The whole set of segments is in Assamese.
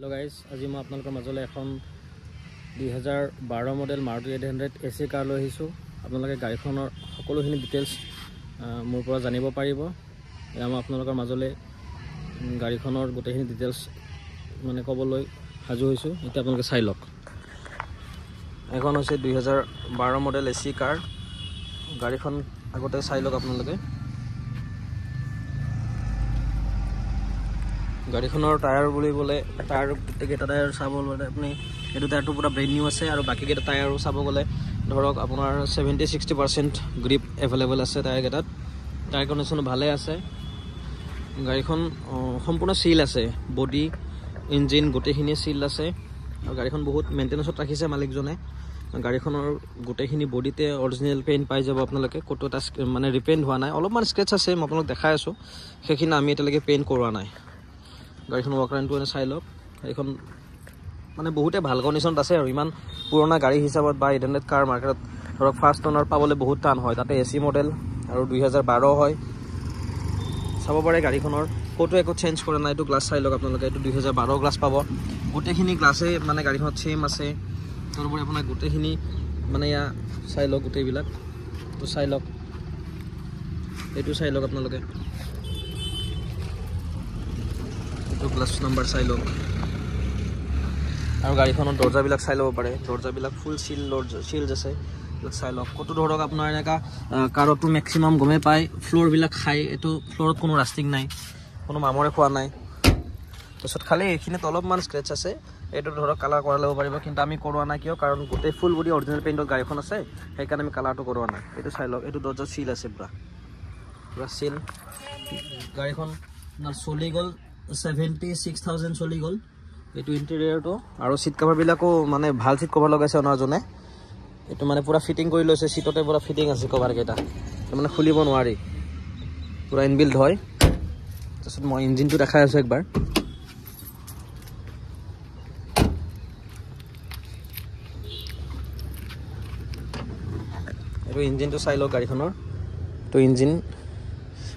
Hello guys, আজি মই আপোনালোকৰ মাজলৈ এখন 2012 মডেল Maruti 800 AC কাৰ লৈ আহিছো। আপোনালোকে গাড়ীখনৰ সকলোখিনি ডিটেইলছ মোৰ পৰা জানিব পাৰিব। এয়া মই আপোনালোকৰ মাজলৈ গাড়ীখনৰ গোটেইখিনি ডিটেইলছ মানে ক'বলৈ সাজু হৈছো। এতিয়া আপোনালোকে চাই লওক। এখন হৈছে 2012 মডেল AC কাৰ। গাড়ীখন আগতে চাই লওক আপোনালোকে। গাড়ীখনৰ টায়াৰ বুলিবলে টায়াৰ গোটেইকেইটা টায়াৰ চাব গ'লে আপুনি এইটো টায়াৰটো পুৰা ব্ৰেণ্ড নিউ আছে আৰু বাকীকেইটা টায়াৰো চাব গ'লে ধৰক আপোনাৰ 70-60% গ্ৰিপ এভেইলেবল আছে টায়াৰকেইটাত। টায়াৰ কণ্ডিশ্যনো ভালে আছে। গাড়ীখন সম্পূৰ্ণ চিল আছে, বডি ইঞ্জিন গোটেইখিনি চিল আছে আৰু গাড়ীখন বহুত মেইনটেনেন্সত ৰাখিছে মালিকজনে। গাড়ীখনৰ গোটেইখিনি বডিতে অৰিজিনেল পেইণ্ট পাই যাব আপোনালোকে। ক'তো এটা মানে ৰিপেইণ্ট হোৱা নাই, অলপমান স্ক্ৰেচ আছে, মই আপোনালোক দেখাই আছোঁ। সেইখিনি আমি এতিয়ালৈকে পেইণ্ট কৰোৱা নাই। গাড়ীখন ৱাকৰাইনটো এনে চাই লওক। এইখন মানে বহুতে ভাল কণ্ডিশ্যনত আছে আৰু ইমান পুৰণা গাড়ী হিচাপত বা 800 কাৰ মাৰ্কেটত ধৰক ফাৰ্ষ্ট অনাৰ পাবলৈ বহুত টান হয়। তাতে AC মডেল আৰু 2012 হয়। চাব পাৰে গাড়ীখনৰ ক'তো একো চেঞ্জ কৰা নাই। এইটো গ্লাছ চাই লওক আপোনালোকে। এইটো 2012 গ্লাছ পাব। গোটেইখিনি গ্লাছে মানে গাড়ীখনত ছেইম আছে। তাৰোপৰি আপোনাৰ গোটেইখিনি মানে এয়া চাই লওক গোটেইবিলাক। তো চাই লওক, এইটো চাই লওক আপোনালোকে। গ্লাছ নাম্বাৰ চাই লওক আৰু গাড়ীখনৰ দৰ্জাবিলাক চাই ল'ব পাৰে। দৰ্জাবিলাক ফুল চিলজ আছে, চাই লওক। ক'তো ধৰক আপোনাৰ এনেকুৱা কাৰতো মেক্সিমাম গমেই পায় ফ্ল'ৰবিলাক খাই। এইটো ফ্ল'ৰত কোনো ৰাষ্টিং নাই, কোনো মামৰে খোৱা নাই। তাৰপিছত খালি এইখিনিত অলপমান স্ক্ৰেচ আছে। এইটো ধৰক কালাৰ কৰা ল'ব পাৰিব, কিন্তু আমি কৰোৱা নাই। কিয়? কাৰণ গোটেই ফুল বডি অৰিজিনেল পেইণ্টত গাড়ীখন আছে, সেইকাৰণে আমি কালাৰটো কৰোৱা নাই। এইটো চাই লওক। এইটো দৰ্জা চিল আছে, পুৰা চিল। গাড়ীখন চলি গ'ল 76,000 চলি গ'ল। এইটো ইণ্টেৰিয়ৰটো আৰু চিট কভাৰবিলাকো মানে ভাল চিট কভাৰ লগাইছে অনাৰজনে। এইটো মানে পুৰা ফিটিং কৰি লৈছে, চিটতে পুৰা ফিটিং আছে কভাৰকেইটা, মানে খুলিব নোৱাৰি, পুৰা ইনবিল্ড হয়। তাৰপিছত মই ইঞ্জিনটো দেখাই আছোঁ একবাৰ। এইটো ইঞ্জিনটো চাই লওক গাড়ীখনৰ। এইটো ইঞ্জিন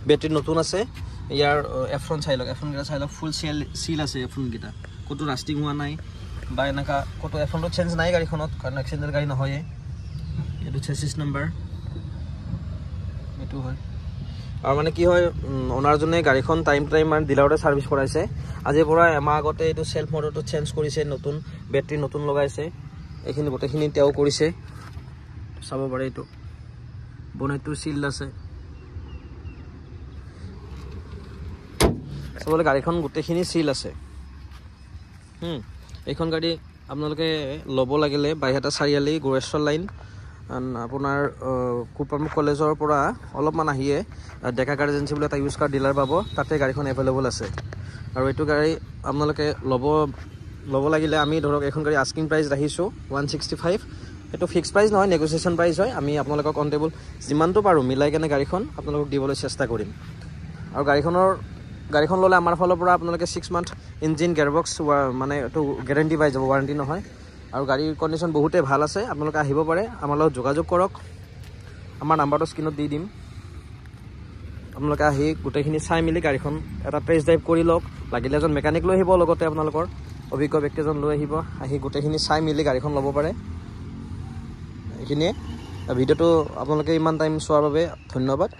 বেটাৰী নতুন আছে। ইয়াৰ এফ্ৰন চাই লওক, এফ্ৰনকেইটা চাই লওক, ফুল চিল আছে এফ্ৰনকেইটা, ক'তো ৰাষ্টিং হোৱা নাই বা এনেকুৱা ক'তো এফ্ৰনটো চেঞ্জ নাই গাড়ীখনত, কাৰণ এক্সিডেণ্টেল গাড়ী নহয়ে। এইটো চেচিছ নাম্বাৰ, এইটো হয়। আৰু মানে কি হয়, অনাৰজনে গাড়ীখন টাইম মানে ডিলাৰতে ছাৰ্ভিচ কৰাইছে। আজিৰ পৰা এমাহ আগতে এইটো চেল্ফ মটৰটো চেঞ্জ কৰিছে, নতুন বেটাৰী নতুন লগাইছে। এইখিনি গোটেইখিনি তেওঁ কৰিছে, চাব পাৰে। এইটো বনেটটো চিল আছে। চাবলৈ গাড়ীখন গোটেইখিনি চিল আছে। এইখন গাড়ী আপোনালোকে ল'ব লাগিলে বাইহাটা চাৰিআলি গোৰেশ্বৰ লাইন আপোনাৰ কুপামুখ কলেজৰ পৰা অলপমান আহিয়ে ডেকা কাৰ এজেঞ্চি বুলি এটা ইউজ কাৰ ডিলাৰ পাব। তাতে গাড়ীখন এভেইলেবল আছে। আৰু এইটো গাড়ী আপোনালোকে ল'ব লাগিলে আমি ধৰক এইখন গাড়ী আস্কিং প্ৰাইচ ৰাখিছোঁ 165। এইটো ফিক্স প্ৰাইচ নহয়, নেগচিয়েশ্যন প্ৰাইচ হয়। আমি আপোনালোকক অন টেবল যিমানটো পাৰোঁ মিলাই কেনে গাড়ীখন আপোনালোকক দিবলৈ চেষ্টা কৰিম। আৰু গাড়ীখন ল'লে আমাৰ ফালৰ পৰা আপোনালোকে 6 মান্থ ইঞ্জিন গিয়াৰবক্স মানে এইটো গেৰেণ্টি পাই যাব, ৱাৰেণ্টি নহয়। আৰু গাড়ীৰ কণ্ডিশ্যন বহুতেই ভাল আছে। আপোনালোকে আহিব পাৰে, আমাৰ লগত যোগাযোগ কৰক। আমাৰ নাম্বাৰটো স্ক্ৰীণত দি দিম। আপোনালোকে আহি গোটেইখিনি চাই মেলি গাড়ীখন এটা টেষ্ট ড্ৰাইভ কৰি লওক। লাগিলে এজন মেকানিক লৈ আহিব, লগতে আপোনালোকৰ অভিজ্ঞ ব্যক্তি এজন লৈ আহিব। আহি গোটেইখিনি চাই মেলি গাড়ীখন ল'ব পাৰে। এইখিনিয়ে ভিডিঅ'টো আপোনালোকে ইমান টাইম চোৱাৰ বাবে ধন্যবাদ।